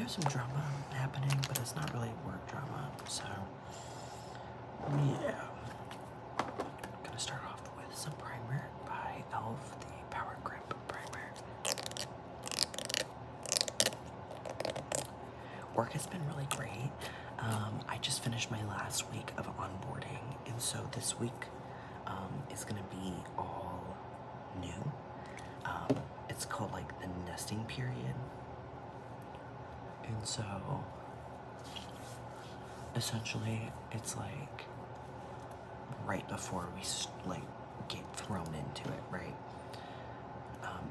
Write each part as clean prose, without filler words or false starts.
do have some drama happening, but it's not really work drama, so yeah. I'm gonna start off with some primer by e.l.f. the Power Grip Primer. Work has been really great. I just finished my last week of onboarding, and so this week is gonna be all new. It's called like the nesting period, and so essentially it's like right before we like get thrown into it, right?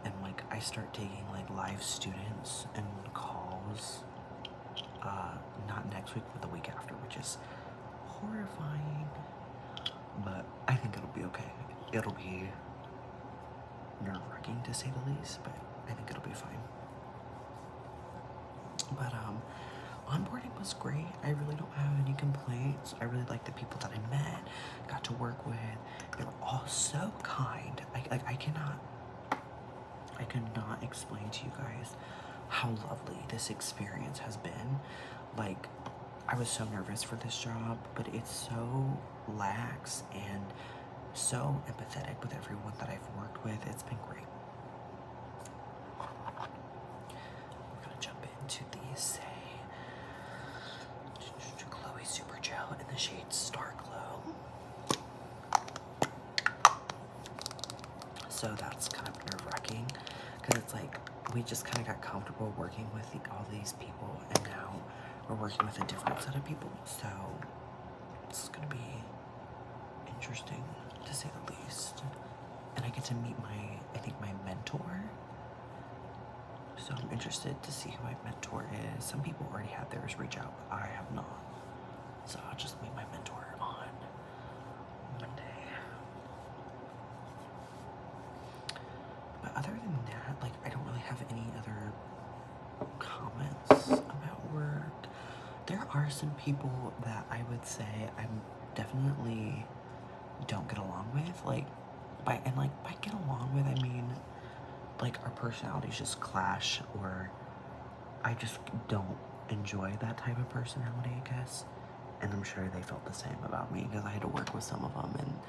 And like I start taking like live students and calls, not next week but the week after, which is horrifying, but I think it'll be okay. It'll be nerve-wracking to say the least, but I think it'll be fine. But onboarding was great. I really don't have any complaints. I really like the people that I met, got to work with. They were all so kind. I cannot explain to you guys how lovely this experience has been. Like, I was so nervous for this job, but it's so lax and so empathetic with everyone that I've worked with. It's been great. We're gonna jump into the Say Glowy Super Gel in the shade Star Glow. So that's kind of nerve-wracking because it's like we just kind of got comfortable working with all these people, and now we're working with a different set of people. So it's gonna be interesting to say the least. And I get to meet my mentor. So I'm interested to see who my mentor is. Some people already had theirs reach out, but I have not. So I'll just meet my mentor on Monday. But other than that, like, I don't really have any other comments about work. There are some people that I would say I'm definitely don't get along with, like, by get along with, I mean, like, our personalities just clash, or I just don't enjoy that type of personality, I guess. And I'm sure they felt the same about me, because I had to work with some of them, and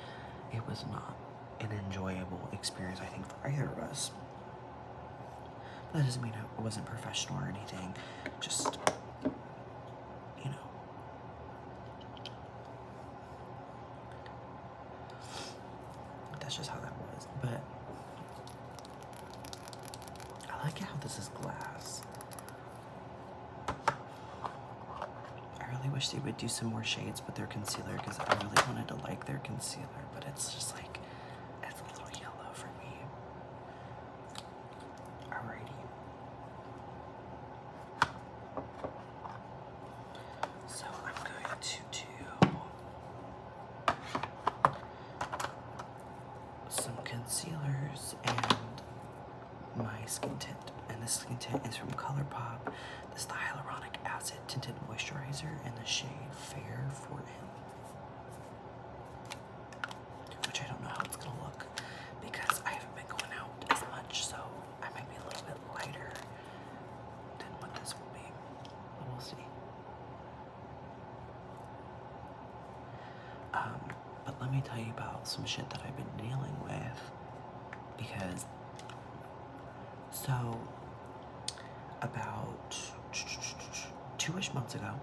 it was not an enjoyable experience, I think, for either of us. That doesn't mean I wasn't professional or anything, just, you know. That's just how that was. But I like how this is glass. I really wish they would do some more shades with their concealer, because I really wanted to like their concealer, but it's just like, it's a little yellow for me. Alrighty. So I'm going to do some concealers and my skin tint. And this skin tint is from ColourPop. This is the Hyaluronic Acid Tinted Moisturizer in the shade Fair for Him. Which I don't know how it's gonna look, because I haven't been going out as much, so I might be a little bit lighter than what this will be. But we'll see. But let me tell you about some shit that I've been dealing with, because so about 2-ish months ago,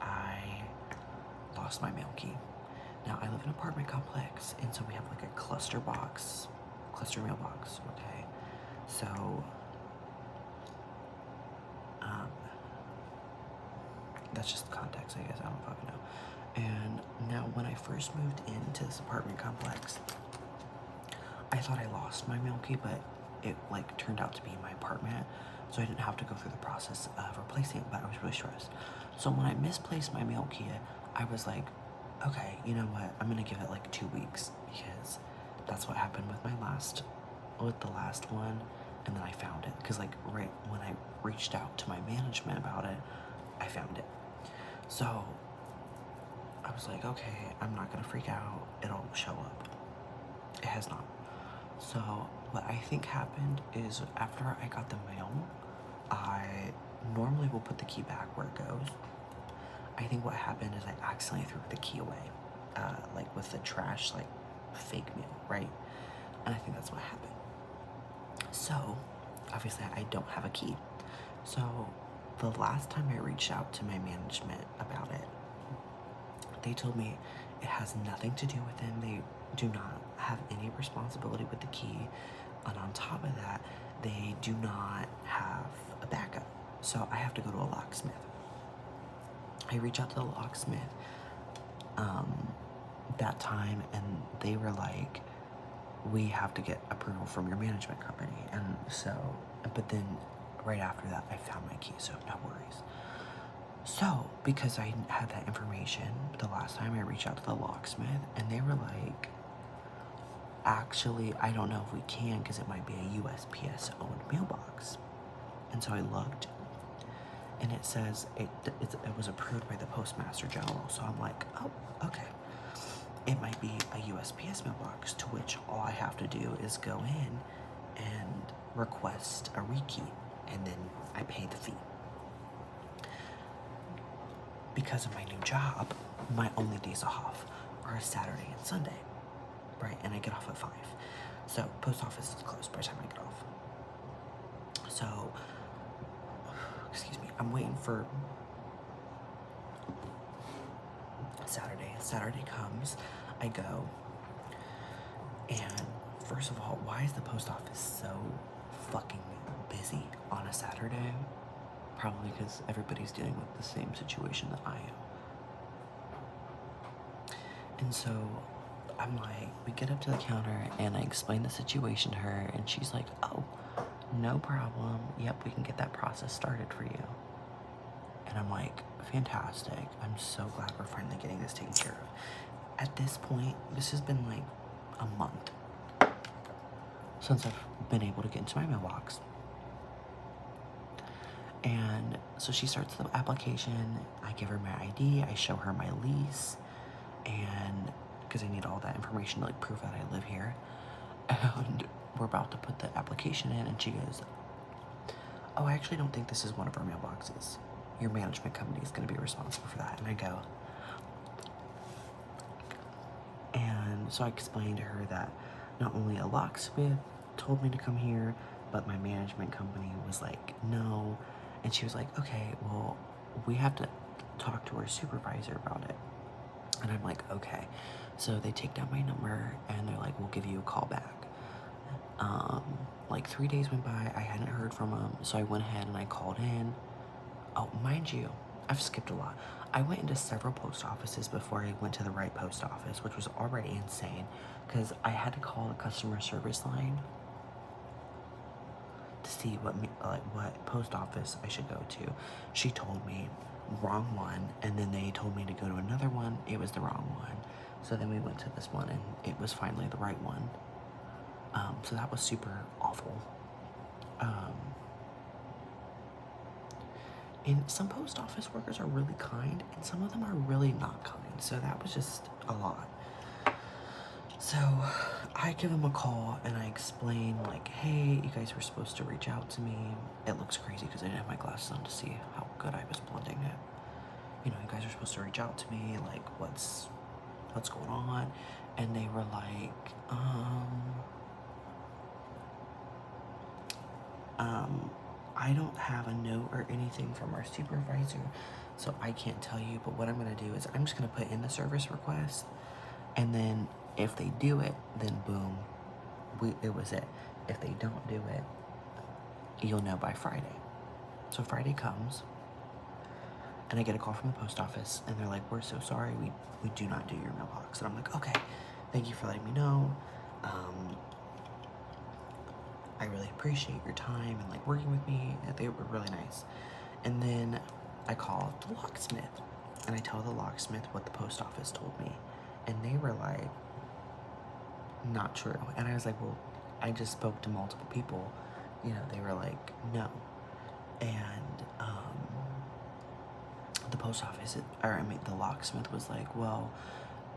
I lost my mail key. Now, I live in an apartment complex, and so we have like a cluster mailbox, okay? So, that's just context, I guess, I don't fucking know. And now, when I first moved into this apartment complex, I thought I lost my mail key, but it like turned out to be in my apartment, so I didn't have to go through the process of replacing it, but I was really stressed. So when I misplaced my mail key, I was like, okay, you know what, I'm gonna give it like 2 weeks, because that's what happened with the last one, and then I found it, because like right when I reached out to my management about it, I found it. So I was like, okay, I'm not gonna freak out, it'll show up. It has not. So what I think happened is, after I got the mail, I normally will put the key back where it goes. I think what happened is I accidentally threw the key away, like with the trash, like fake mail, right? And I think that's what happened. So, obviously I don't have a key. So, the last time I reached out to my management about it, they told me it has nothing to do with them. They do not have any responsibility with the key. And on top of that, they do not have a backup. So I have to go to a locksmith. I reach out to the locksmith that time, and they were like, we have to get approval from your management company. And so, but then right after that, I found my key, so no worries. So, because I had that information, the last time I reached out to the locksmith, and they were like, actually, I don't know if we can because it might be a USPS owned mailbox. And so I looked, and it says it was approved by the Postmaster General. So I'm like, oh, okay. It might be a USPS mailbox, to which all I have to do is go in and request a rekey, and then I pay the fee. Because of my new job, my only days off are Saturday and Sunday, right? And I get off at 5. So post office is closed by the time I get off. So, excuse me, I'm waiting for Saturday. Saturday comes, I go, and first of all, why is the post office so fucking busy on a Saturday? Probably because everybody's dealing with the same situation that I am. And so I'm like, we get up to the counter and I explain the situation to her, and she's like, oh, no problem. Yep, we can get that process started for you. And I'm like, fantastic. I'm so glad we're finally getting this taken care of. At this point, this has been like a month since I've been able to get into my mailbox. And so she starts the application. I give her my ID. I show her my lease. And because I need all that information to like prove that I live here. And we're about to put the application in, and she goes, oh, I actually don't think this is one of our mailboxes. Your management company is going to be responsible for that. And I go, and so I explained to her that not only a locksmith told me to come here, but my management company was like, no. And she was like, okay, well, we have to talk to our supervisor about it. And I'm like, okay. So they take down my number, and they're like, we'll give you a call back. Like 3 days went by, I hadn't heard from them, so I went ahead and I called in. Oh, mind you, I've skipped a lot. I went into several post offices before I went to the right post office, which was already insane, because I had to call the customer service line to see what post office I should go to. She told me wrong one, and then they told me to go to another one. It was the wrong one. So then we went to this one, and it was finally the right one. So that was super awful. And some post office workers are really kind, and some of them are really not kind. So that was just a lot. So I give them a call, and I explain, like, hey, you guys were supposed to reach out to me. It looks crazy because I didn't have my glasses on to see how good I was blending it. You know, you guys are supposed to reach out to me, like, what's going on? And they were like, I don't have a note or anything from our supervisor, so I can't tell you, but what I'm going to do is I'm just going to put in the service request, and then if they do it, then boom, it was it. If they don't do it, you'll know by Friday. So Friday comes, and I get a call from the post office, and they're like, we're so sorry, we do not do your mailbox. And I'm like, okay, thank you for letting me know. I really appreciate your time and like working with me. They were really nice. And then I call the locksmith, and I tell the locksmith what the post office told me, and they were like, not true. And I was like, well, I just spoke to multiple people. You know, they were like, no. And the post office, the locksmith was like, well,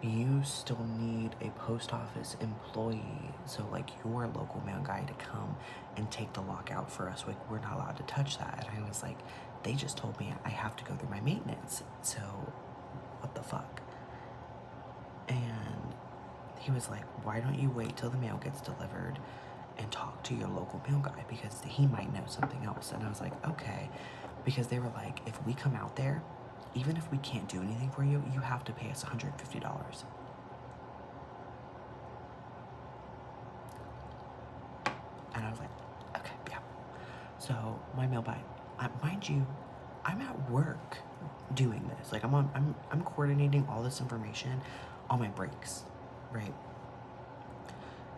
you still need a post office employee, so like your local mail guy, to come and take the lock out for us. Like, we're not allowed to touch that. And I was like, they just told me I have to go through my maintenance, so what the fuck? And he was like, why don't you wait till the mail gets delivered and talk to your local mail guy, because he might know something else. And I was like, okay, because they were like, if we come out there, even if we can't do anything for you, you have to pay us $150. And I was like, okay, yeah. So my mailbag, mind you, I'm at work doing this. Like, I'm coordinating all this information on my breaks, right?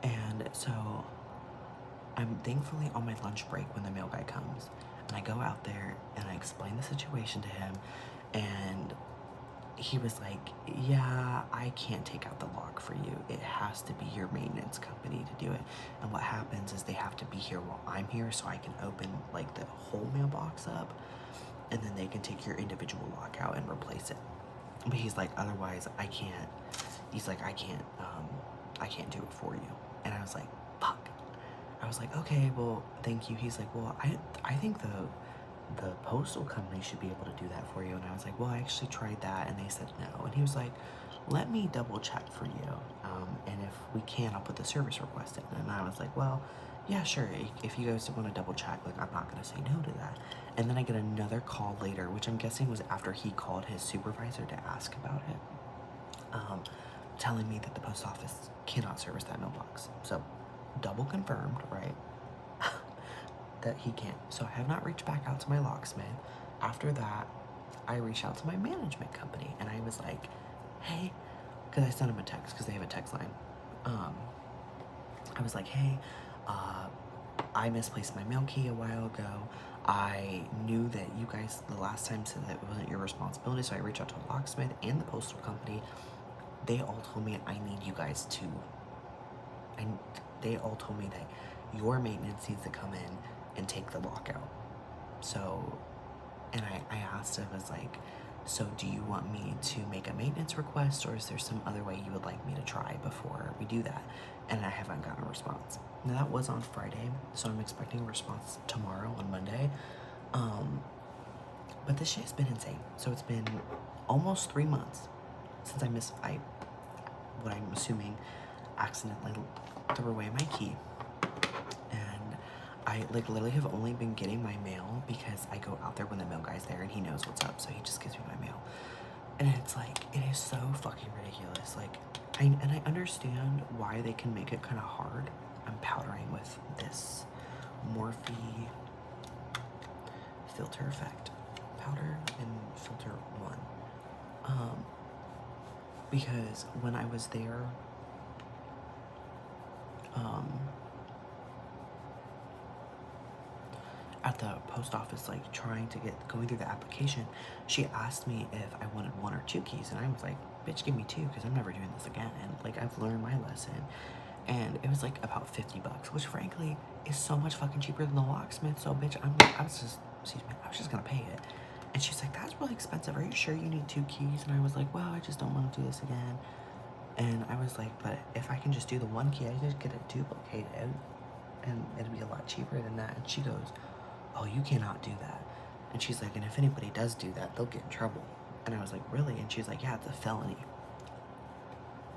And so I'm thankfully on my lunch break when the mail guy comes, and I go out there and I explain the situation to him, and he was like, yeah, I can't take out the lock for you. It has to be your maintenance company to do it. And what happens is they have to be here while I'm here, so I can open like the whole mailbox up, and then they can take your individual lock out and replace it. But he's like, otherwise I can't. He's like, I can't do it for you. And I was like, fuck. I was like, okay, well, thank you. He's like, well, I think the postal company should be able to do that for you. And I was like, well, I actually tried that and they said no. And he was like, let me double check for you, and if we can, I'll put the service request in. And I was like, well, yeah, sure, if you guys want to double check, like, I'm not gonna say no to that. And then I get another call later, which I'm guessing was after he called his supervisor to ask about it, telling me that the post office cannot service that mailbox. So double confirmed, right? That he can't. So I have not reached back out to my locksmith. After that, I reached out to my management company, and I was like, hey, because I sent him a text, because they have a text line. I was like, hey, I misplaced my mail key a while ago. I knew that you guys the last time said that it wasn't your responsibility, so I reached out to the locksmith and the postal company. They all told me I need you guys to, and they all told me that your maintenance needs to come in and take the lock out. So, and I asked him, I was like, so do you want me to make a maintenance request, or is there some other way you would like me to try before we do that? And I haven't gotten a response. Now, that was on Friday, so I'm expecting a response tomorrow on Monday. But this shit's been insane. So it's been almost 3 months since what I'm assuming, accidentally threw away my key. And I like literally have only been getting my mail because I go out there when the mail guy's there and he knows what's up, so he just gives me my mail. And it's like, it is so fucking ridiculous. Like, I understand why they can make it kind of hard. I'm powdering with this Morphe filter effect powder and filter 1. Because when I was there, at the post office, like going through the application, she asked me if I wanted 1 or 2 keys, and I was like, bitch, give me 2, because I'm never doing this again. And like, I've learned my lesson. And it was like about $50, which frankly is so much fucking cheaper than the locksmith. So bitch, I was just gonna pay it. And she's like, that's really expensive. Are you sure you need 2 keys? And I was like, well, I just don't want to do this again. And I was like, but if I can just do the 1 key, I just get it duplicated, and it'd be a lot cheaper than that. And she goes, oh, you cannot do that. And she's like, and if anybody does do that, they'll get in trouble. And I was like, really? And she's like, yeah, it's a felony.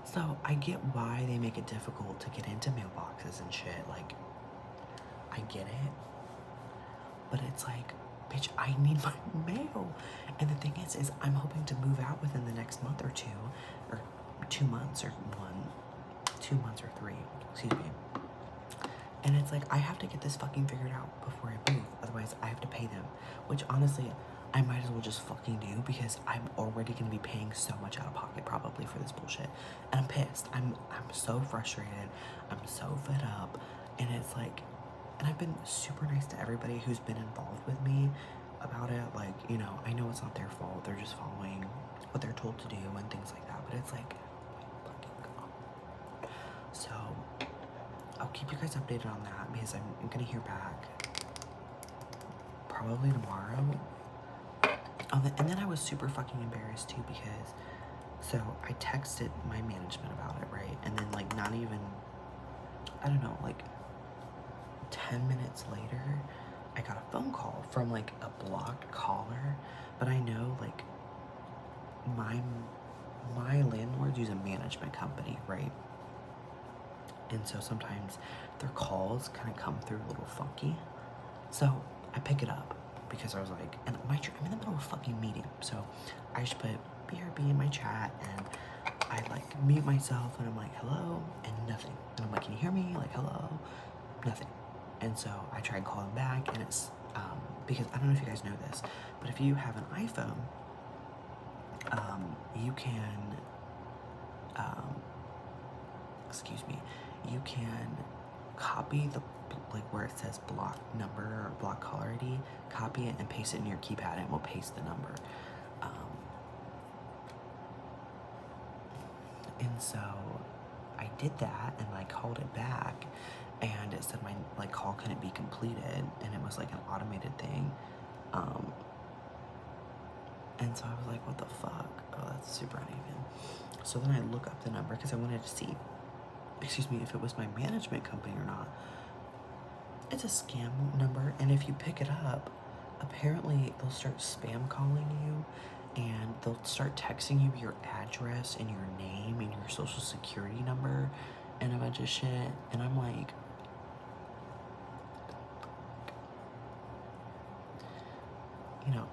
So I get why they make it difficult to get into mailboxes and shit. Like, I get it. But it's like, bitch, I need my mail. And the thing is I'm hoping to move out within the next month or 2, or 2 months, or 2 months or 3, excuse me. And it's like, I have to get this fucking figured out before I move. Otherwise, I have to pay them. Which, honestly, I might as well just fucking do, because I'm already going to be paying so much out of pocket probably for this bullshit. And I'm pissed. I'm so frustrated. I'm so fed up. And it's like, and I've been super nice to everybody who's been involved with me about it. Like, you know, I know it's not their fault. They're just following what they're told to do and things like that. But it's like, fucking God. So I'll keep you guys updated on that, because I'm gonna hear back probably tomorrow. And then I was super fucking embarrassed too, because So I texted my management about it, right? And then like not even, I don't know, like 10 minutes later, I got a phone call from like a blocked caller, but I know like my landlords use a management company, right? And so sometimes their calls kind of come through a little funky. So I pick it up because I was like, and I'm in the middle of a fucking meeting, so I just put BRB in my chat, and I like mute myself, and I'm like, hello, and nothing. And I'm like, can you hear me? Like, hello, nothing. And so I tried calling back, and it's because I don't know if you guys know this, but if you have an iPhone, you can, you can copy the, like where it says block number or block caller ID, copy it and paste it in your keypad, and it will paste the number. And so I did that, and I called it back, and it said my like call couldn't be completed, and it was like an automated thing. And so I was like, what the fuck? Oh, that's super uneven. So then I look up the number because I wanted to see, if it was my management company or not. It's a scam number, and if you pick it up, apparently they'll start spam calling you, and they'll start texting you your address and your name and your social security number and a bunch of shit. And I'm like,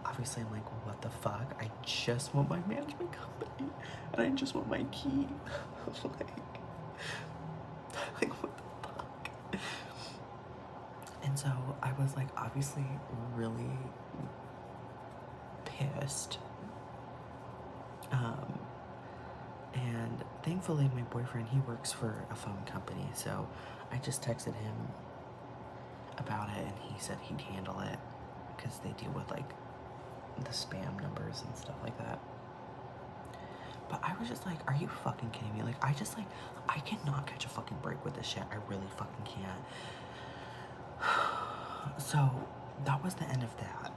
obviously I'm like, what the fuck? I just want my management company, and I just want my key. like what the fuck? And so I was like, obviously really pissed. And thankfully my boyfriend, he works for a phone company, so I just texted him about it, and he said he'd handle it because they deal with like the spam numbers and stuff like that. But I was just like, are you fucking kidding me? Like, I cannot catch a fucking break with this shit. I really fucking can't. So that was the end of that.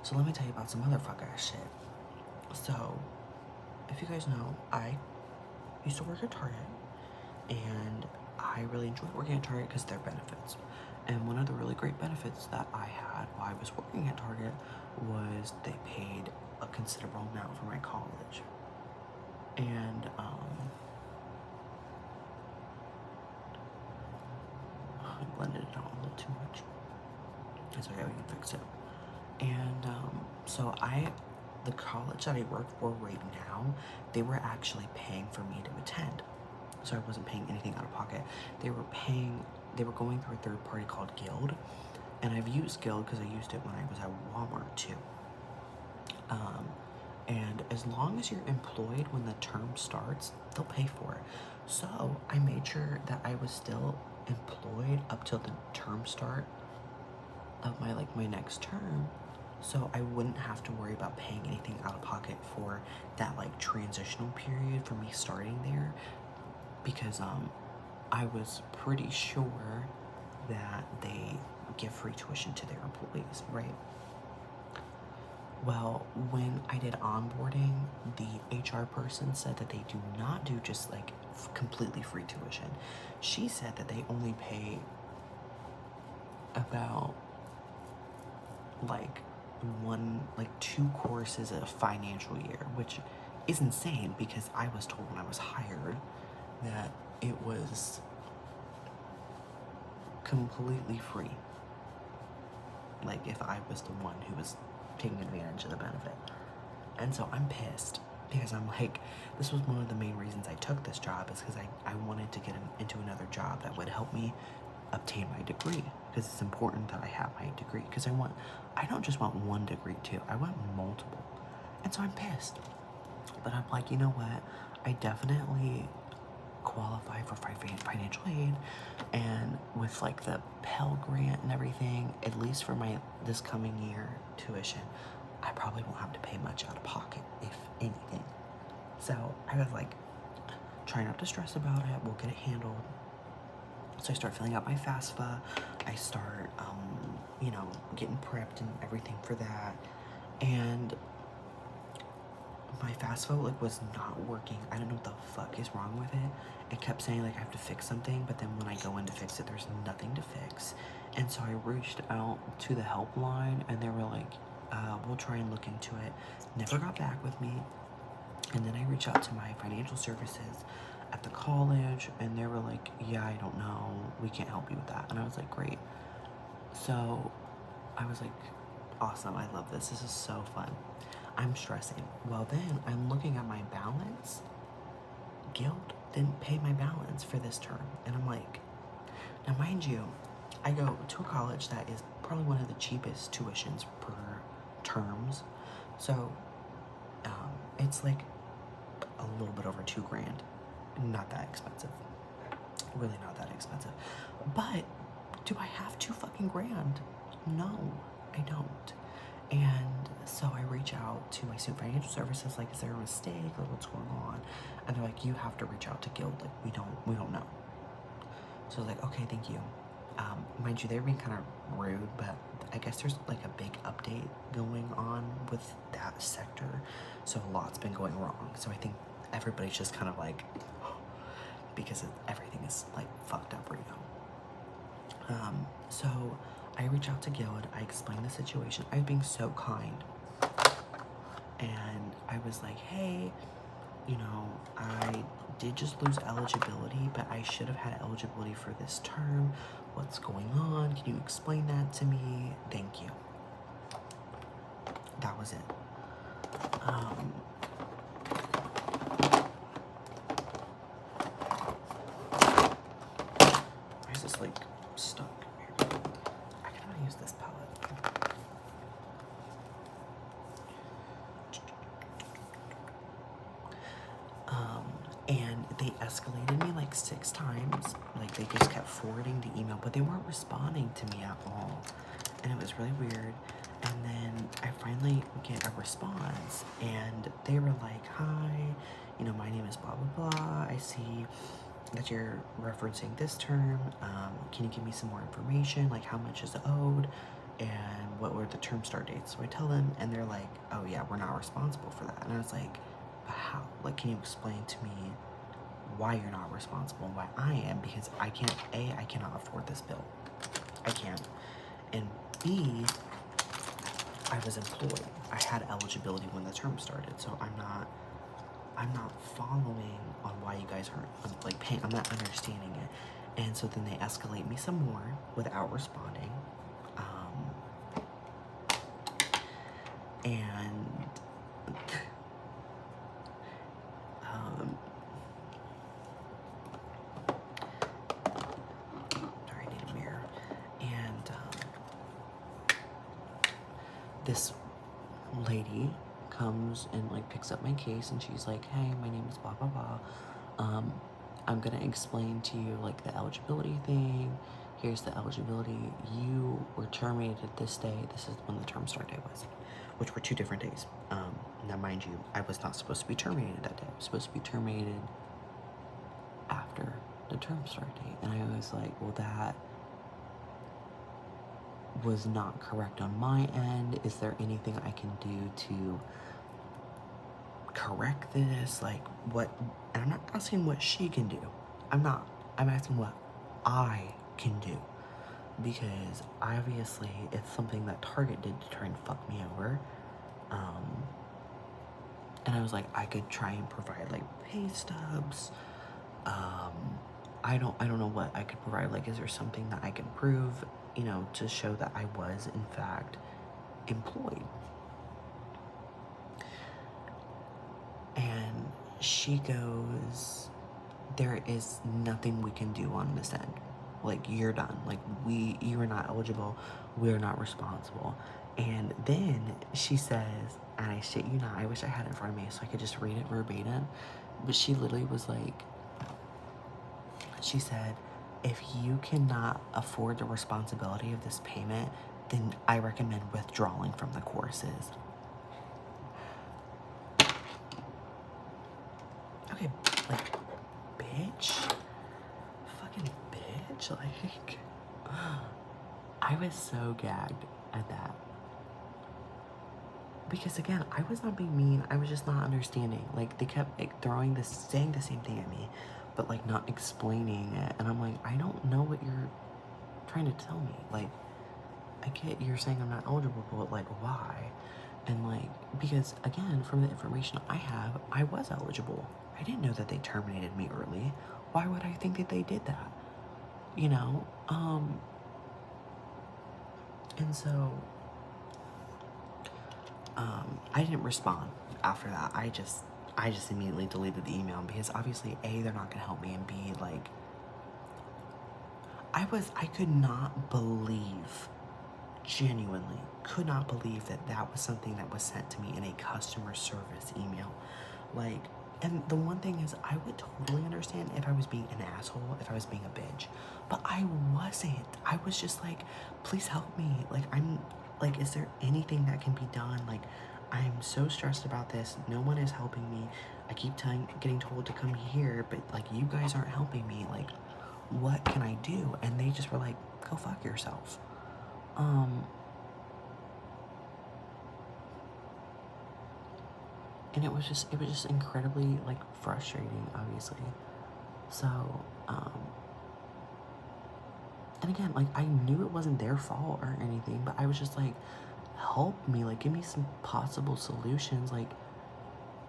So let me tell you about some motherfucker ass shit. So, if you guys know, I used to work at Target, and I really enjoyed working at Target because of their benefits. And one of the really great benefits that I had while I was working at Target was they paid a considerable amount for my college. And, I blended it out a little too much. It's okay, we can fix it. And so the college that I work for right now, they were actually paying for me to attend. So I wasn't paying anything out of pocket. They were going through a third party called Guild. And I've used Guild because I used it when I was at Walmart too. And as long as you're employed when the term starts, they'll pay for it. So I made sure that I was still employed up till the term start of my next term, so I wouldn't have to worry about paying anything out of pocket for that like transitional period for me starting there, because I was pretty sure that they give free tuition to their employees, right? Well, when I did onboarding, the HR person said that they do not do just like completely free tuition. She said that they only pay about like 2 courses a financial year, which is insane because I was told when I was hired that it was completely free. Like if I was the one who was taking advantage of the benefit. And so I'm pissed because I'm like, this was one of the main reasons I took this job, is because I wanted to get into another job that would help me obtain my degree, because it's important that I have my degree, because I don't just want one degree too, I want multiple. And so I'm pissed, but I'm like, you know what, I definitely qualify for financial aid, and with like the Pell Grant and everything, at least for my this coming year tuition, I probably won't have to pay much out of pocket, if anything. So I was like, try not to stress about it, we'll get it handled. So I start filling out my FAFSA. I start, you know, getting prepped and everything for that. And my fast vote like was not working. I don't know what the fuck is wrong with it. It kept saying like I have to fix something, but then when I go in to fix it, there's nothing to fix. And so I reached out to the helpline, and they were like, we'll try and look into it. Never got back with me. And then I reached out to my financial services at the college, and they were like, yeah, I don't know, we can't help you with that. And I was like, great. So I was like, awesome, I love this. This is so fun. I'm stressing. Well, then I'm looking at my balance. Guild didn't pay my balance for this term. And I'm like, now mind you, I go to a college that is probably one of the cheapest tuitions per terms. So it's like a little bit over $2,000. Not that expensive. Really not that expensive. But do I have $2 fucking grand? No, I don't. And so I reach out to my student financial services, like, is there a mistake? Like, what's going on? And they're like, you have to reach out to Guild. Like, we don't know. So I was like, okay, thank you. Mind you, they're being kind of rude, but I guess there's like a big update going on with that sector. So a lot's been going wrong. So I think everybody's just kind of like, because everything is like fucked up right now. So I reach out to Guild, I explain the situation. I was being so kind. And I was like, hey, you know, I did just lose eligibility, but I should have had eligibility for this term. What's going on? Can you explain that to me? Thank you. That was it. Why is this like stuck here? I cannot use this palette. And they escalated me like 6 times. Like, they just kept forwarding the email, but they weren't responding to me at all. And it was really weird. And then I finally get a response, and they were like, hi, you know, my name is blah, blah, blah. I see that you're referencing this term. Can you give me some more information? Like, how much is owed? And what were the term start dates? So I tell them, and they're like, oh yeah, we're not responsible for that. And I was like, how? Like, can you explain to me why you're not responsible and why I am? Because I can't, A, I cannot afford this bill. I can't. And B, I was employed. I had eligibility when the term started, so I'm not following on why you guys aren't like paying. I'm not understanding it. And so then they escalate me some more without responding. Sorry, I need a mirror. And this lady comes and like picks up my case, and she's like, hey, my name is blah blah blah. I'm gonna explain to you like the eligibility thing. Here's the eligibility. You were terminated this day. This is when the term start date was, which were 2 different days. Now mind you, I was not supposed to be terminated that day. I was supposed to be terminated after the term start date. And I was like, well, that was not correct on my end. Is there anything I can do to correct this? Like, what? And I'm not asking what she can do. I'm asking what I can do, because obviously it's something that Target did to try and fuck me over. And I was like, I could try and provide like pay stubs. I don't know what I could provide. Like, is there something that I can prove, you know, to show that I was in fact employed? And she goes, there is nothing we can do on this end. Like, you're done. Like, you are not eligible. We're not responsible. And then she says, and I shit you not, I wish I had it in front of me so I could just read it verbatim. But she literally was like, she said, if you cannot afford the responsibility of this payment, then I recommend withdrawing from the courses. Okay, like, bitch. Fucking bitch. Like, I was so gagged at that. Because again, I was not being mean. I was just not understanding. Like, they kept like, saying the same thing at me, but like not explaining it. And I'm like, I don't know what you're trying to tell me. Like, I get you're saying I'm not eligible, but like, why? And like, because again, from the information I have, I was eligible. I didn't know that they terminated me early. Why would I think that they did that? You know? And so, I didn't respond after that. I just immediately deleted the email because obviously A, they're not gonna help me, and B, like, I could not believe, genuinely could not believe that that was something that was sent to me in a customer service email. Like, and the one thing is, I would totally understand if I was being an asshole, if I was being a bitch, but I wasn't. I was just like, please help me. Like, I'm like, is there anything that can be done? Like, I'm so stressed about this. No one is helping me. I keep getting told to come here, but like, you guys aren't helping me. Like, what can I do? And they just were like, go fuck yourself. And it was just incredibly like frustrating, obviously. So, and again, like, I knew it wasn't their fault or anything, but I was just like, help me, like, give me some possible solutions. Like,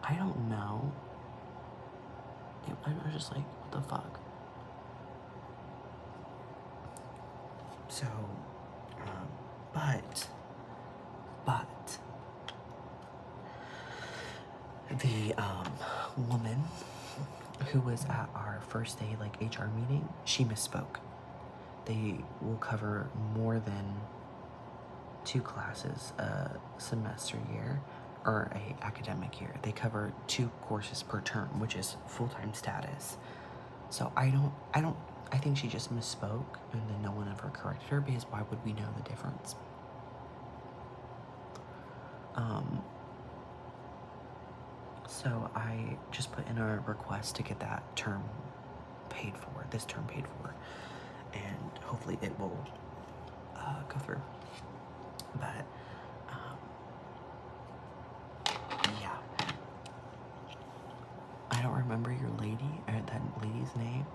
I don't know. I was just like, what the fuck? So, but the woman who was at our first day like HR meeting, she misspoke. They will cover more than 2 classes a semester year or a academic year. They cover 2 courses per term, which is full-time status. So I think she just misspoke, and then no one ever corrected her, because why would we know the difference? So I just put in a request to get that term paid for, this term paid for, and hopefully it will go through. But yeah, I don't remember that lady's name,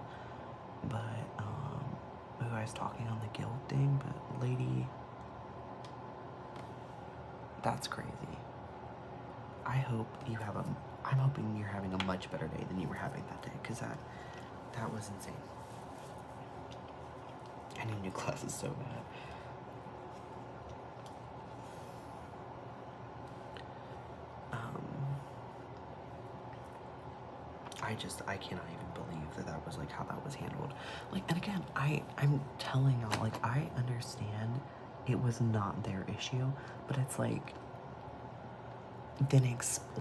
but who I was talking on the guild thing, but lady, that's crazy. I'm hoping you're having a much better day than you were having that day, because that was insane. I need new classes so bad. I cannot even believe that was like how that was handled. Like, and again, I'm telling y'all, like, I understand it was not their issue, but it's like, then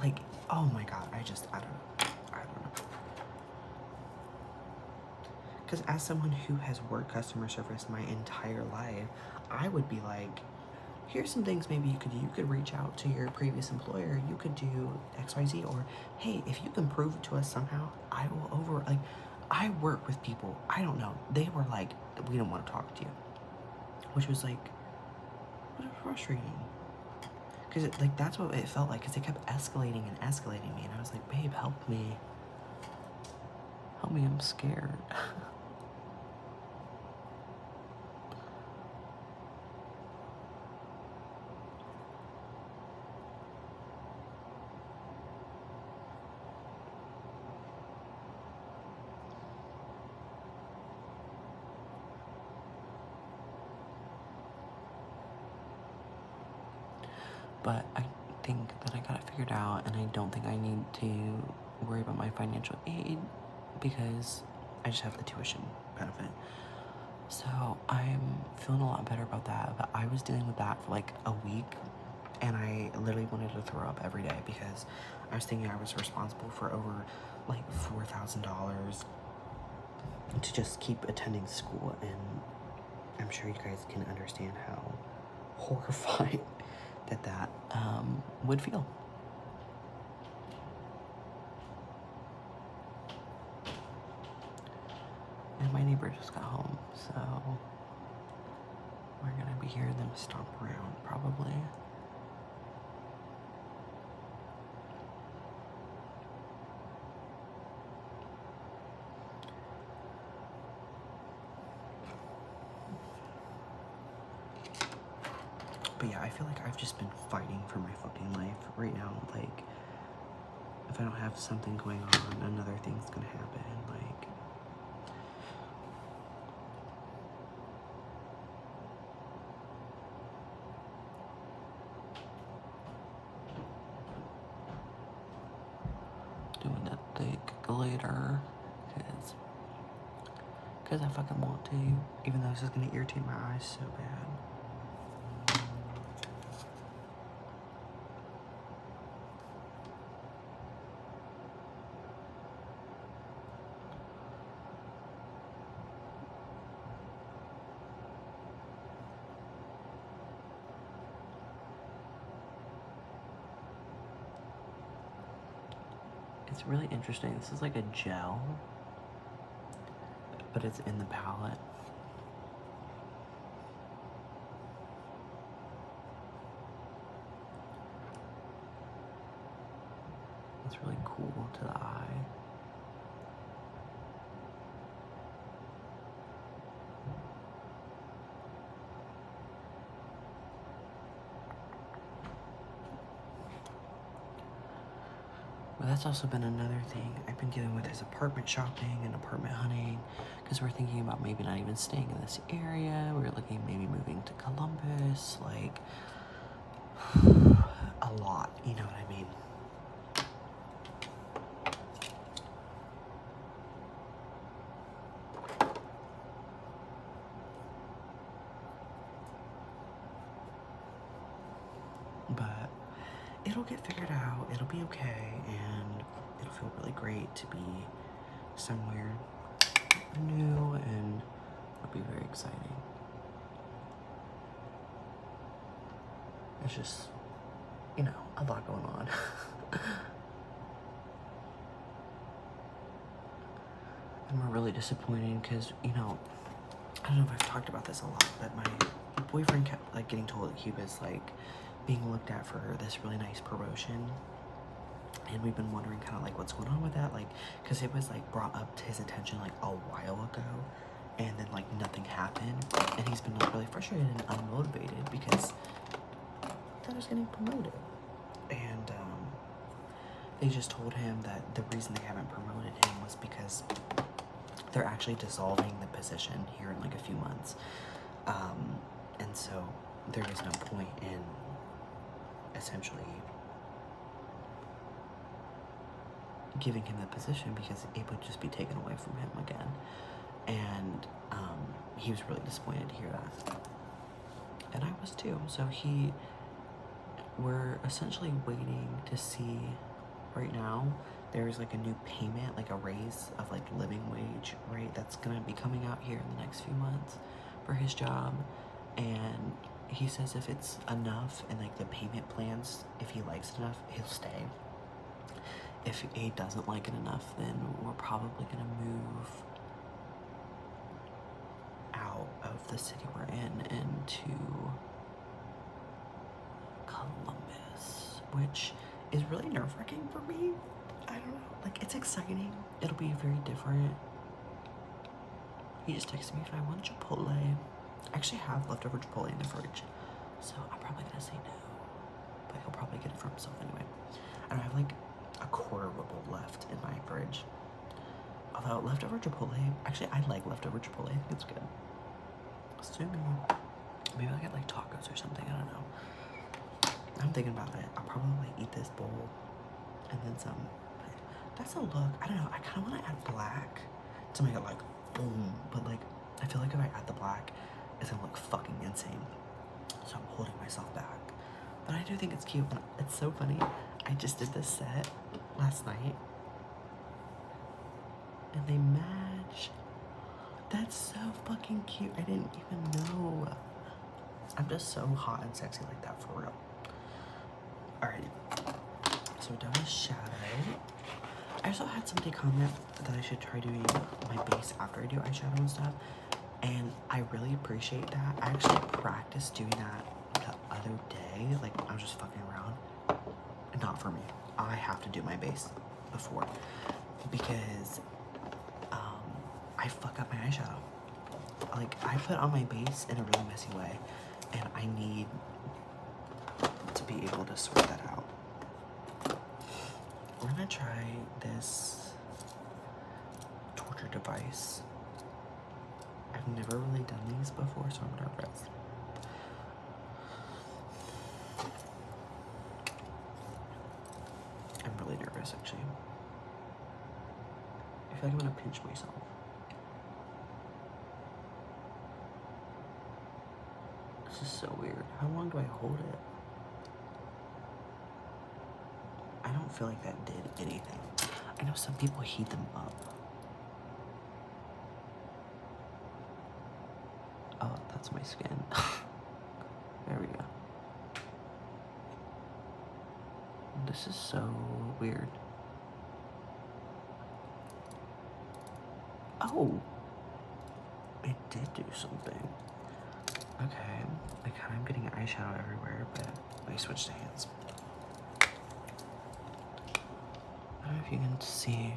like, oh my god, I don't know. Because as someone who has worked customer service my entire life, I would be like, here's some things maybe you could reach out to your previous employer, you could do XYZ, or hey, if you can prove it to us somehow, I work with people, I don't know, they were like, we don't want to talk to you, which was like, what a frustrating. Because like, that's what it felt like, because it kept escalating me, and I was like, babe, help me, I'm scared. But I think that I got it figured out, and I don't think I need to worry about my financial aid, because I just have the tuition benefit. So I'm feeling a lot better about that, but I was dealing with that for like a week, and I literally wanted to throw up every day, because I was thinking I was responsible for over like $4,000 to just keep attending school, and I'm sure you guys can understand how horrifying that would feel. And my neighbor just got home, so we're gonna be hearing them stomp around, probably. But yeah, I feel like I've just been fighting for my fucking life right now. Like, if I don't have something going on, another thing's gonna happen. Like, doing that thick glitter, because I fucking want to, even though this is gonna irritate my eyes so bad. It's really interesting. This is like a gel, but it's in the palette. It's really cool to the eye. But that's also been another thing I've been dealing with is apartment shopping and apartment hunting, because we're thinking about maybe not even staying in this area. We're looking maybe moving to Columbus, like a lot, you know what I mean? But it'll get figured out, it'll be okay, and it'll feel really great to be somewhere new, and it'll be very exciting. It's just, you know, a lot going on. And we're really disappointed because, you know, I don't know if I've talked about this a lot, but my boyfriend kept, like, getting told that he was, like, being looked at for this really nice promotion. And we've been wondering kind of, like, what's going on with that, like, because it was, like, brought up to his attention, like, a while ago, and then, like, nothing happened. And he's been, like, really frustrated and unmotivated because I was getting promoted. And they just told him that the reason they haven't promoted him was because they're actually dissolving the position here in like a few months. And so there is no point in essentially giving him the position because it would just be taken away from him again. And he was really disappointed to hear that. And I was too. So we're essentially waiting to see right now. There's like a new payment, like a raise of like living wage rate that's gonna be coming out here in the next few months for his job. And he says if it's enough and like the payment plans, if he likes it enough, he'll stay. If he doesn't like it enough, then we're probably gonna move out of the city we're in into Columbus, which is really nerve-wracking for me. I don't know, like, it's exciting. It'll be very different. He just texted me if I want Chipotle. I actually have leftover Chipotle in the fridge, so I'm probably gonna say no, but he'll probably get it for himself anyway. I don't have like a quarter of a bowl left in my fridge. Although leftover Chipotle, actually I like leftover Chipotle, I think it's good. So maybe I'll get like tacos or something, I don't know. I'm thinking about it. I'll probably eat this bowl and then some. That's a look. I don't know. I kind of want to add black to make it like boom. But like, I feel like if I add the black, it's gonna look fucking insane. So I'm holding myself back. But I do think it's cute. It's so funny. I just did this set last night. And they match. That's so fucking cute. I didn't even know. I'm just so hot and sexy like that for real. Alrighty. So we're done with shadow. I also had somebody comment that I should try doing my base after I do eyeshadow and stuff. And I really appreciate that. I actually practiced doing that the other day. Like, I was just fucking around. Not for me. I have to do my base before. Because, I fuck up my eyeshadow. Like, I put on my base in a really messy way. And I need to be able to sort that out. We're gonna try this torture device. I've never really done these before, so I'm nervous. I'm really nervous, actually. I feel like I'm gonna pinch myself. This is so weird. How long do I hold it? I don't feel like that did anything. I know some people heat them up. Oh, that's my skin. There we go. This is so weird. Oh! It did do something. Okay, like I'm getting eyeshadow everywhere, but let me switch to hands. I don't know if you can see.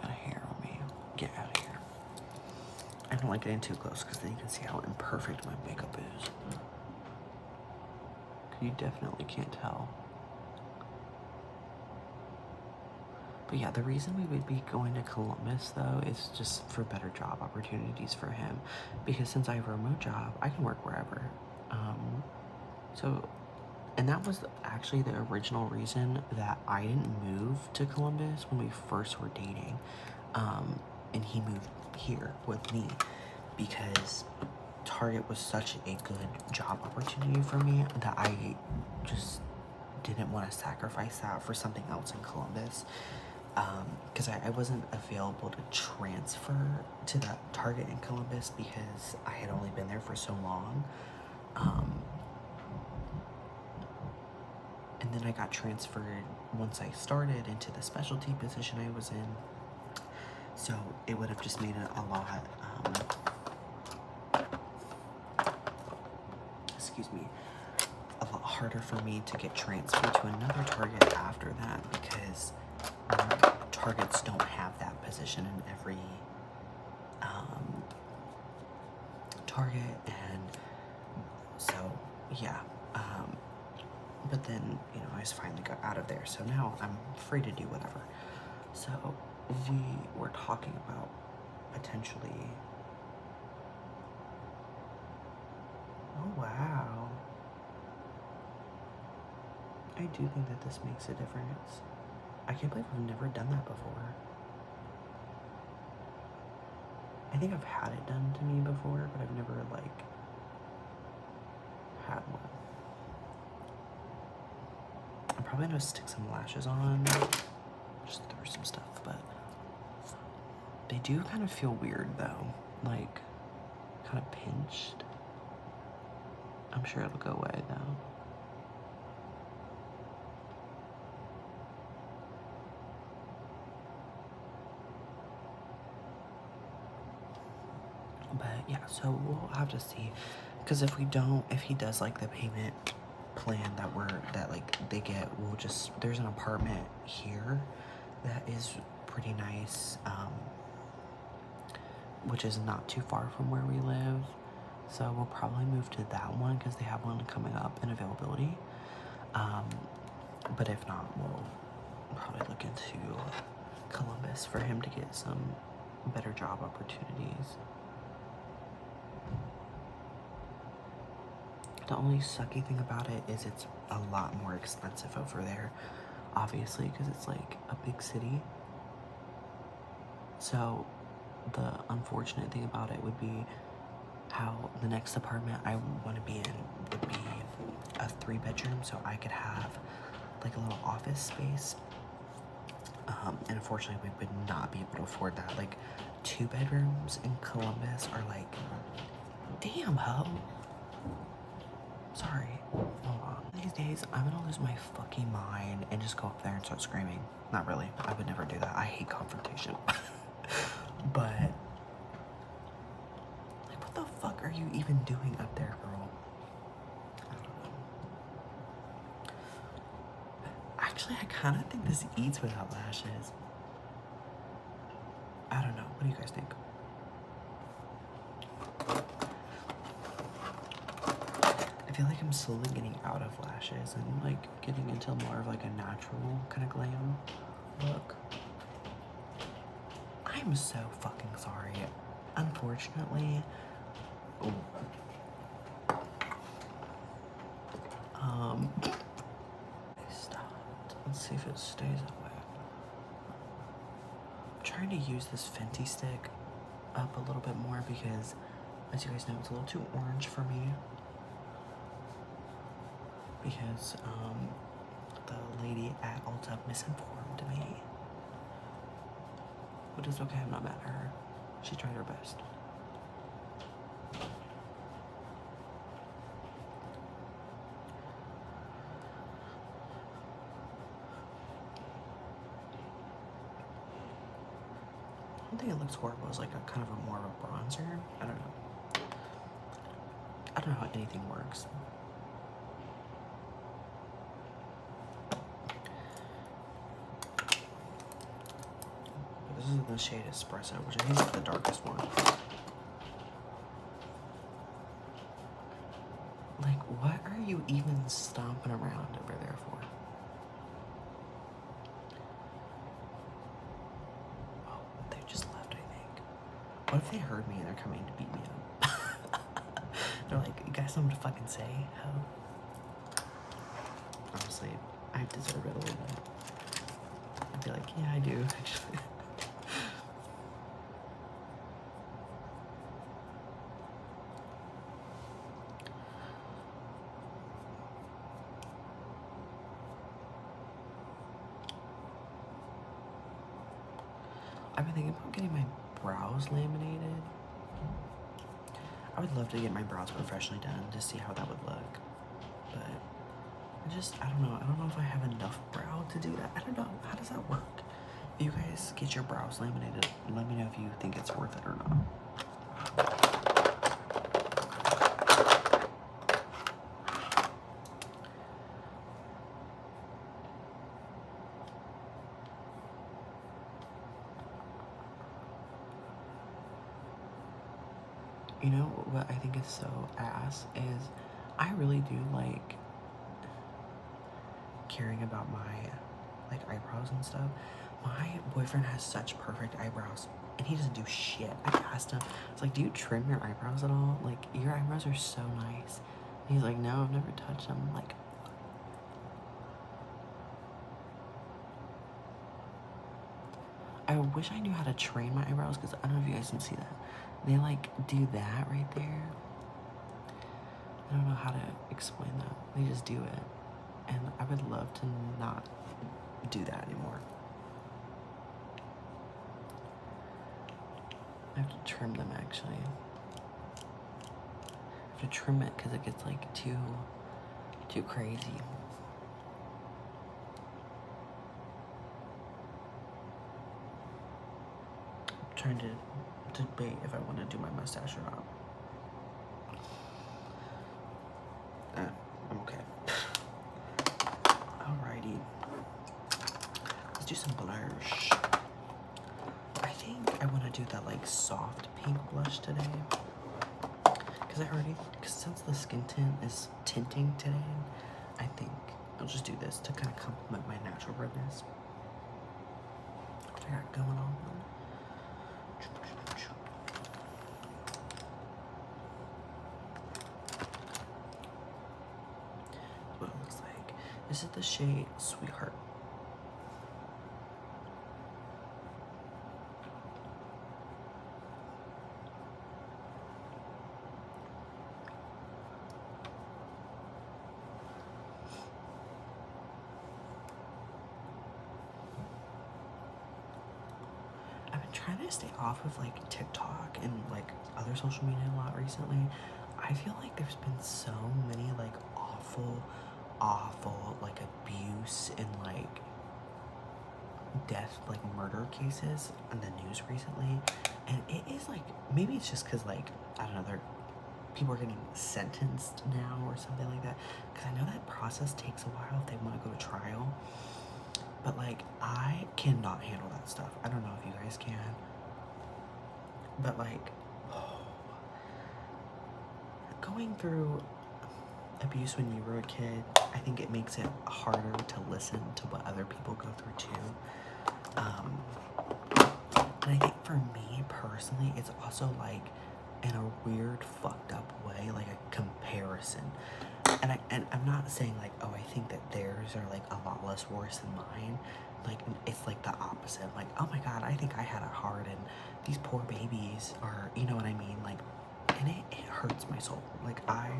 Got a hair on me. Get out of here. I don't like getting too close because then you can see how imperfect my makeup is. You definitely can't tell. But yeah, the reason we would be going to Columbus though is just for better job opportunities for him. Because since I have a remote job, I can work wherever. And that was actually the original reason that I didn't move to Columbus when we first were dating. And he moved here with me because Target was such a good job opportunity for me that I just didn't want to sacrifice that for something else in Columbus. Because I wasn't available to transfer to that Target in Columbus because I had only been there for so long. And then I got transferred once I started into the specialty position I was in. So it would have just made it a lot, a lot harder for me to get transferred to another Target after that because Targets don't have that position in every Target, and so yeah. But then, you know, I just finally got out of there, so now I'm free to do whatever. So we were talking about potentially. Oh wow. I do think that this makes a difference. I can't believe I've never done that before. I think I've had it done to me before, but I've never, like, had one. I'm probably gonna stick some lashes on, just through some stuff, but they do kind of feel weird, though. Like, kind of pinched. I'm sure it'll go away, though. But yeah, so we'll have to see, because if he does like the payment plan that like they get, there's an apartment here that is pretty nice, which is not too far from where we live, so we'll probably move to that one because they have one coming up in availability, but if not, we'll probably look into Columbus for him to get some better job opportunities. The only sucky thing about it is it's a lot more expensive over there, obviously, because it's like a big city. So the unfortunate thing about it would be how the next apartment I want to be in would be a 3-bedroom, so I could have like a little office space. And unfortunately, we would not be able to afford that. Like 2 bedrooms in Columbus are like, damn, ho. Sorry, hold on. These days, I'm gonna lose my fucking mind and just go up there and start screaming. Not really, I would never do that. I hate confrontation. But, like, what the fuck are you even doing up there, girl? I don't know. Actually, I kind of think this eats without lashes. I don't know. What do you guys think? I feel like I'm slowly getting out of lashes and like getting into more of like a natural kind of glam look. I'm so fucking sorry. Unfortunately, I stopped. Let's see if it stays that way. I'm trying to use this Fenty stick up a little bit more because, as you guys know, it's a little too orange for me. Because the lady at Ulta misinformed me. But it's okay, I'm not mad at her. She tried her best. I don't think it looks horrible. It's like a kind of a more of a bronzer. I don't know. I don't know how anything works. This is the shade Espresso, which I think is the darkest one. Like, what are you even stomping around over there for? Oh, they just left, I think. What if they heard me and they're coming to beat me up? They're like, you got something to fucking say, ho? Honestly, I deserve it a little bit. I'd be like, yeah, I do, actually. I've been thinking about getting my brows laminated. I would love to get my brows professionally done to see how that would look. But I don't know. I don't know if I have enough brow to do that. I don't know. How does that work? If you guys get your brows laminated, let me know if you think it's worth it or not. You know what I think is so ass is I really do like caring about my like eyebrows and stuff. My boyfriend has such perfect eyebrows and he doesn't do shit. I asked him, I was like, do you trim your eyebrows at all? Like, your eyebrows are so nice. And he's like, no, I've never touched them. I'm like, I wish I knew how to train my eyebrows because I don't know if you guys can see that. They like do that right there. I don't know how to explain that. They just do it. And I would love to not do that anymore. I have to trim them actually. I have to trim it because it gets like too crazy. I'm trying to debate if I want to do my mustache or not. I'm okay. Alrighty. Let's do some blush. I think I want to do that like soft pink blush today. Because since the skin tint is tinting today, I think I'll just do this to kind of complement my natural redness. What I got going on? What it looks like. This is the shade Sweetheart. I've been trying to stay off of like TikTok and like other social media a lot recently. I feel like there's been so many like awful like abuse and like death, like murder cases in the news recently, and it is like, maybe it's just because, like, I don't know, people are getting sentenced now or something like that, because I know that process takes a while if they want to go to trial. But like, I cannot handle that stuff. I don't know if you guys can, but like, going through abuse when you were a kid, I think it makes it harder to listen to what other people go through too. And I think for me personally, it's also like, in a weird, fucked up way, like a comparison. And I'm not saying like, oh, I think that theirs are like a lot less worse than mine. Like, it's like the opposite. Like, oh my god, I think I had it hard, and these poor babies are, you know what I mean? Like, and it hurts my soul. Like, I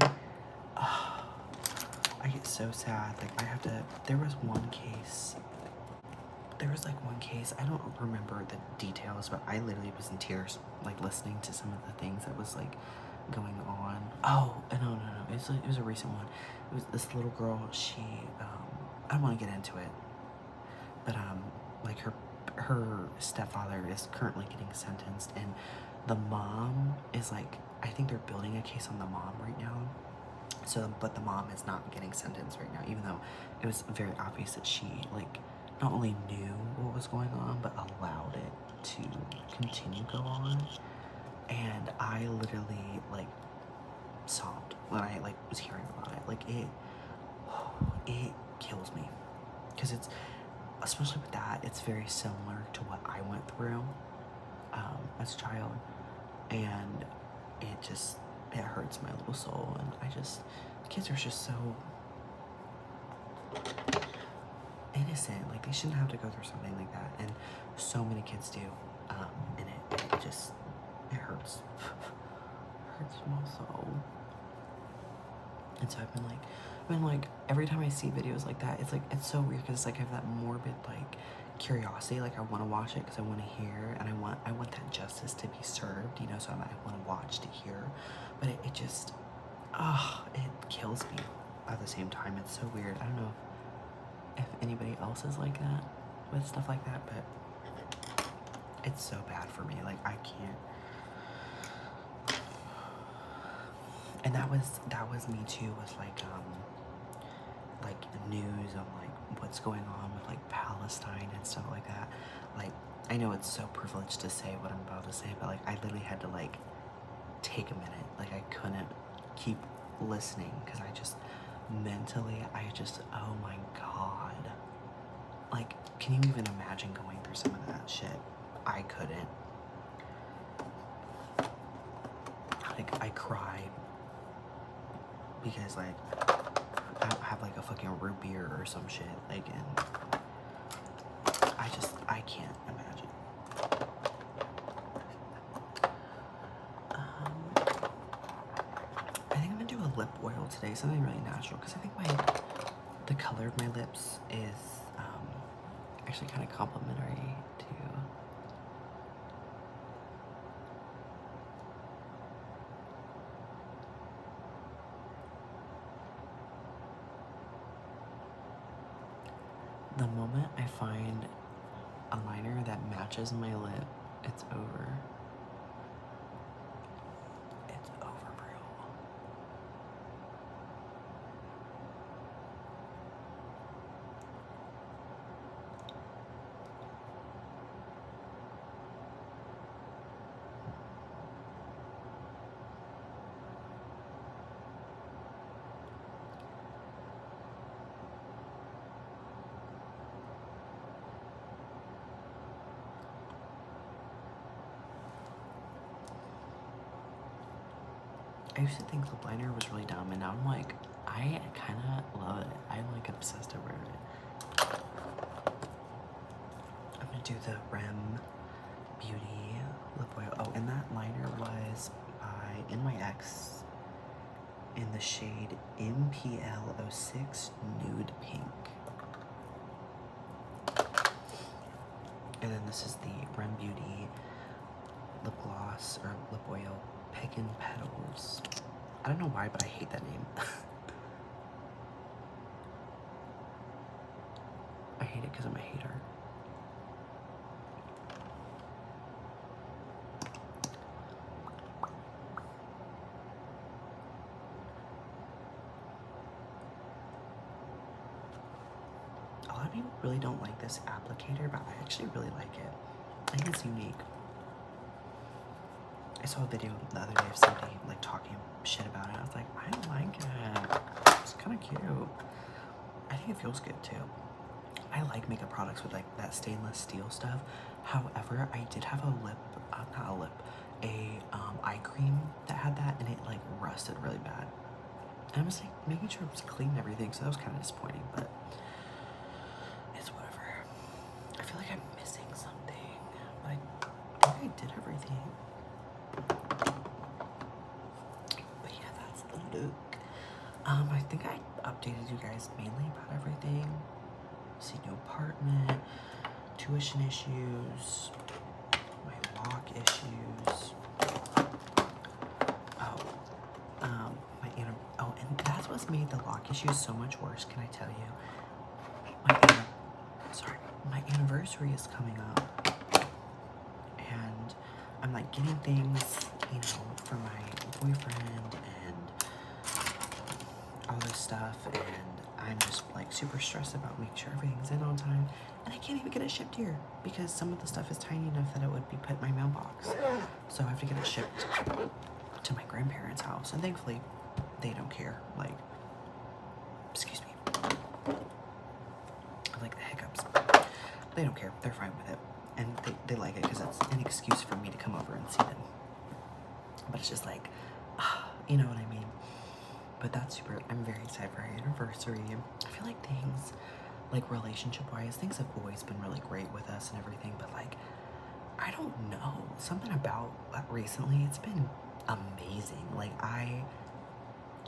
get so sad. Like, there was one case, I don't remember the details, but I literally was in tears, like, listening to some of the things that was, like, going on. Oh, no. It was a recent one. It was this little girl, she, I don't want to get into it, but, like, her stepfather is currently getting sentenced, and the mom is, like, I think they're building a case on the mom right now. So, but the mom is not getting sentenced right now, even though it was very obvious that she, like, not only knew what was going on, but allowed it to continue go on. And I literally, like, sobbed when I, like, was hearing about it. Like, it kills me. Because it's, especially with that, it's very similar to what I went through as a child. And it hurts my little soul. And kids are just so innocent. Like, they shouldn't have to go through something like that, and so many kids do. And it hurts. It hurts my soul. And so I've been like, every time I see videos like that, it's so weird, because it's like I have that morbid, like, curiosity. Like, I want to watch it because I want to hear, and I want that justice to be served, you know. So I want to watch to hear, but it kills me at the same time. It's so weird. I don't know if anybody else is like that with stuff like that, but it's so bad for me. Like, I can't. And that was me too, with like news on like what's going on with like Palestine and stuff like that. Like, I know it's so privileged to say what I'm about to say, but like, I literally had to like take a minute. Like, I couldn't keep listening, because mentally, oh my god. Like, can you even imagine going through some of that shit? I couldn't. Like, I cried because, like, I have like a fucking root beer or some shit. Like, and I can't imagine. I think I'm gonna do a lip oil today, something really natural, because I think the color of my lips is actually kind of complimentary to the moment I find a liner that matches my lip. It's over. It's over, bro. I used to think lip liner was really dumb, and now I'm like, I kind of love it. I'm like obsessed over it. I'm gonna do the Rem Beauty lip oil. Oh, and that liner was by NYX in the shade MPL06 Nude Pink. And then this is the Rem Beauty lip gloss, or lip oil, Pecan Petals. I don't know why, but I hate that name. I hate it because I'm a hater. people really don't like this applicator, but I actually really like it. I think it's unique. I saw a video the other day of somebody like talking shit about it. I was like, I don't like it. It's kind of cute. I think it feels good too. I like makeup products with like that stainless steel stuff. However, I did have eye cream that had that, and it like rusted really bad. And I was like making sure it was clean and everything, so that was kind of disappointing, but it's whatever. I feel like I'm missing something, but I think I did everything. But yeah, that's the look. I think I updated you guys mainly about everything. See, new apartment, tuition issues, my lock issues. And that's what's made the lock issues so much worse. Can I tell you? My anniversary is coming up, and I'm like getting things, you know, for my boyfriend and all this stuff, and I'm just like super stressed about making sure everything's in on time, and I can't even get it shipped here because some of the stuff is tiny enough that it would be put in my mailbox. So I have to get it shipped to my grandparents' house, and thankfully they don't care. Like, excuse me, I like the hiccups. They don't care. They're fine with it, and they like it because it's an excuse for me to come over and see them. But it's just like, you know what I mean? But that's super, I'm very excited for our anniversary. I feel like things, like relationship-wise, things have always been really great with us and everything, but like, I don't know, something about recently, it's been amazing. Like,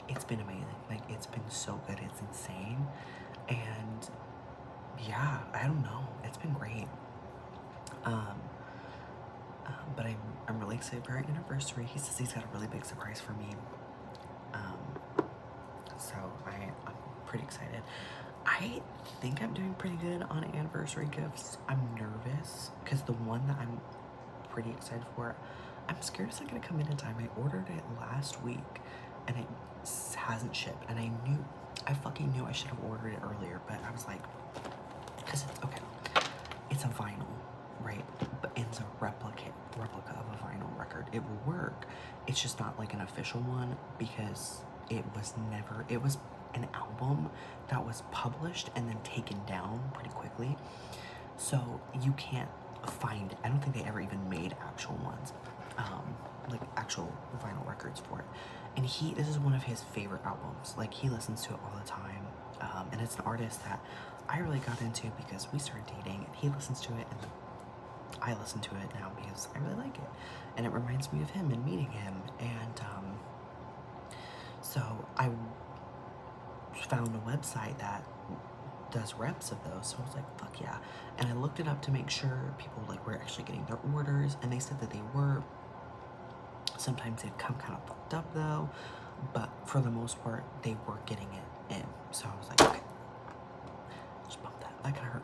it's been amazing. Like, it's been so good, it's insane. And yeah, I don't know, it's been great. But I'm really excited for our anniversary. He says he's got a really big surprise for me. So I'm pretty excited. I think I'm doing pretty good on anniversary gifts. I'm nervous because the one that I'm pretty excited for, I'm scared it's not gonna come in time. I ordered it last week and it hasn't shipped, and I fucking knew I should have ordered it earlier, but I was like, because it's a vinyl, right? But it's a replica of a vinyl record. It will work. It's just not like an official one because it was an album that was published and then taken down pretty quickly. So you can't find it. I don't think they ever even made actual ones, like actual vinyl records for it. And this is one of his favorite albums. Like, he listens to it all the time. And it's an artist that I really got into because we started dating, and he listens to it, and I listen to it now because I really like it. And it reminds me of him and meeting him. And so I found a website that does reps of those, so I was like, fuck yeah. And I looked it up to make sure people like were actually getting their orders, and they said that they were. Sometimes they'd come kind of fucked up though, but for the most part they were getting it in. So I was like, okay, just bump that kind of hurt.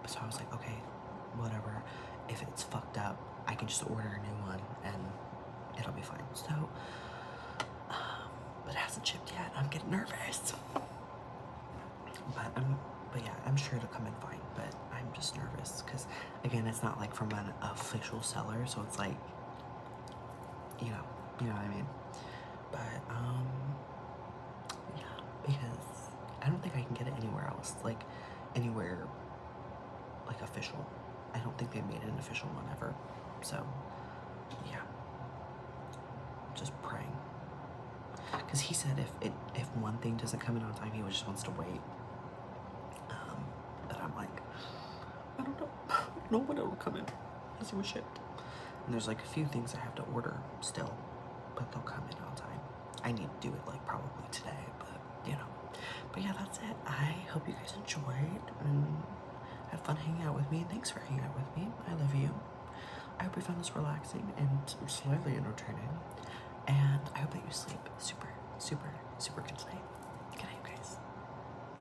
So I was like, okay, whatever, if it's fucked up I can just order a new one and it'll be fine. So but it hasn't shipped yet. I'm getting nervous. But yeah, I'm sure it'll come in fine, but I'm just nervous because, again, it's not like from an official seller, so it's like, you know what I mean. But yeah, because I don't think I can get it anywhere else, like anywhere like official. I don't think they made an official one ever. So yeah, just praying. Because he said if one thing doesn't come in on time, he just wants to wait. But I'm like, I don't know. I don't know when it'll come in because it was shipped. And there's like a few things I have to order still, but they'll come in on time. I need to do it like probably today, but you know. But yeah, that's it. I hope you guys enjoyed and had fun hanging out with me. Thanks for hanging out with me. I love you. I hope you found this relaxing and slightly entertaining. And I hope that you sleep super, super, super good tonight.